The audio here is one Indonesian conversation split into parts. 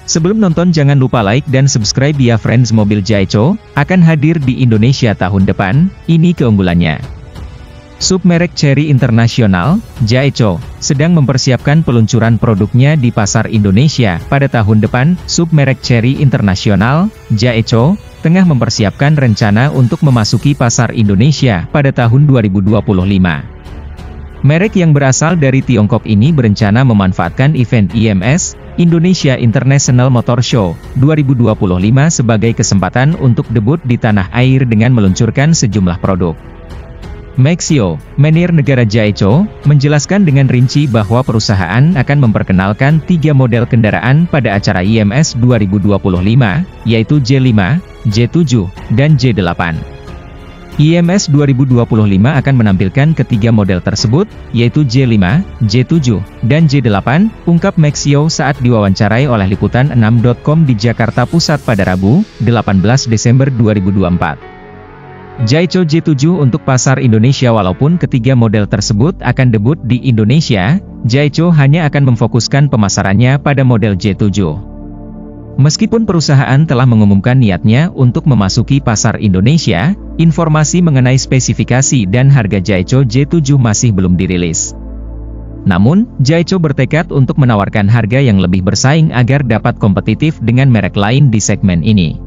Sebelum nonton jangan lupa like dan subscribe ya friends. Mobil Jaico akan hadir di Indonesia tahun depan, ini keunggulannya. Submerek Chery Internasional, Jaico, sedang mempersiapkan peluncuran produknya di pasar Indonesia pada tahun depan. Submerek Chery Internasional, Jaico, tengah mempersiapkan rencana untuk memasuki pasar Indonesia pada tahun 2025. Merek yang berasal dari Tiongkok ini berencana memanfaatkan event IMS, Indonesia International Motor Show, 2025 sebagai kesempatan untuk debut di tanah air dengan meluncurkan sejumlah produk. Maxio, manajer negara Jaico, menjelaskan dengan rinci bahwa perusahaan akan memperkenalkan 3 model kendaraan pada acara IMS 2025, yaitu J5, J7, dan J8. IMS 2025 akan menampilkan ketiga model tersebut, yaitu J5, J7, dan J8, ungkap Maxio saat diwawancarai oleh Liputan6.com di Jakarta Pusat pada Rabu, 18 Desember 2024. Jaico J7 untuk pasar Indonesia. Walaupun ketiga model tersebut akan debut di Indonesia, Jaico hanya akan memfokuskan pemasarannya pada model J7. Meskipun perusahaan telah mengumumkan niatnya untuk memasuki pasar Indonesia, informasi mengenai spesifikasi dan harga Jaico J7 masih belum dirilis. Namun, Jaico bertekad untuk menawarkan harga yang lebih bersaing agar dapat kompetitif dengan merek lain di segmen ini.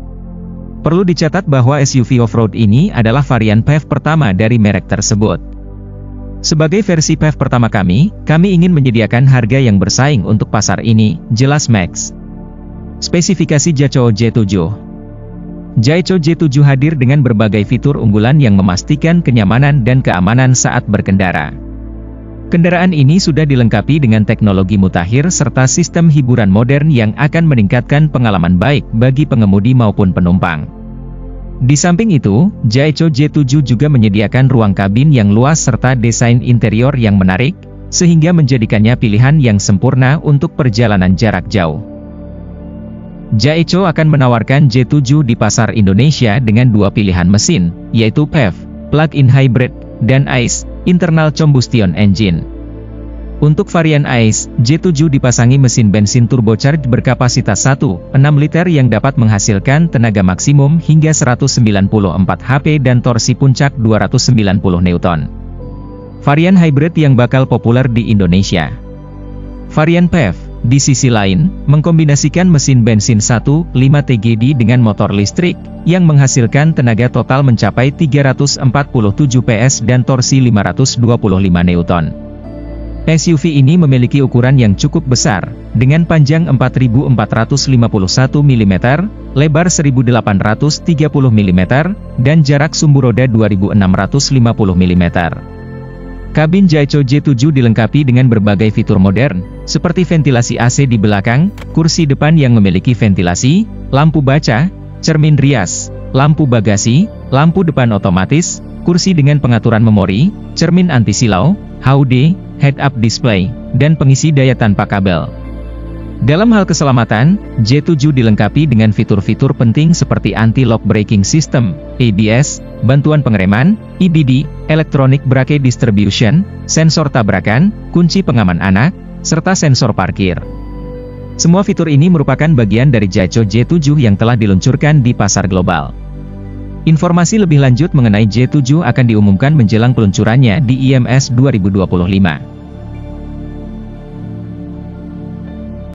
Perlu dicatat bahwa SUV off-road ini adalah varian PHEV pertama dari merek tersebut. Sebagai versi PHEV pertama kami ingin menyediakan harga yang bersaing untuk pasar ini, jelas Max. Spesifikasi Jaico J7. Jaico J7 hadir dengan berbagai fitur unggulan yang memastikan kenyamanan dan keamanan saat berkendara. Kendaraan ini sudah dilengkapi dengan teknologi mutakhir serta sistem hiburan modern yang akan meningkatkan pengalaman baik bagi pengemudi maupun penumpang. Di samping itu, Jaico J7 juga menyediakan ruang kabin yang luas serta desain interior yang menarik, sehingga menjadikannya pilihan yang sempurna untuk perjalanan jarak jauh. Jaico akan menawarkan J7 di pasar Indonesia dengan 2 pilihan mesin, yaitu PHEV, plug-in hybrid, dan ICE, internal combustion engine. Untuk varian ICE, J7 dipasangi mesin bensin turbocharged berkapasitas 1,6 liter yang dapat menghasilkan tenaga maksimum hingga 194 HP dan torsi puncak 290 Newton. Varian hybrid yang bakal populer di Indonesia. Varian PHEV, di sisi lain, mengkombinasikan mesin bensin 1.5 TGD dengan motor listrik, yang menghasilkan tenaga total mencapai 347 PS dan torsi 525 Newton. SUV ini memiliki ukuran yang cukup besar, dengan panjang 4.451 mm, lebar 1.830 mm, dan jarak sumbu roda 2.650 mm. Kabin Jaico J7 dilengkapi dengan berbagai fitur modern, seperti ventilasi AC di belakang, kursi depan yang memiliki ventilasi, lampu baca, cermin rias, lampu bagasi, lampu depan otomatis, kursi dengan pengaturan memori, cermin anti-silau, HUD, head-up display, dan pengisi daya tanpa kabel. Dalam hal keselamatan, J7 dilengkapi dengan fitur-fitur penting seperti anti-lock braking system, ABS, bantuan pengereman, EBD, electronic brake distribution, sensor tabrakan, kunci pengaman anak, serta sensor parkir. Semua fitur ini merupakan bagian dari Jaico J7 yang telah diluncurkan di pasar global. Informasi lebih lanjut mengenai J7 akan diumumkan menjelang peluncurannya di IMS 2025.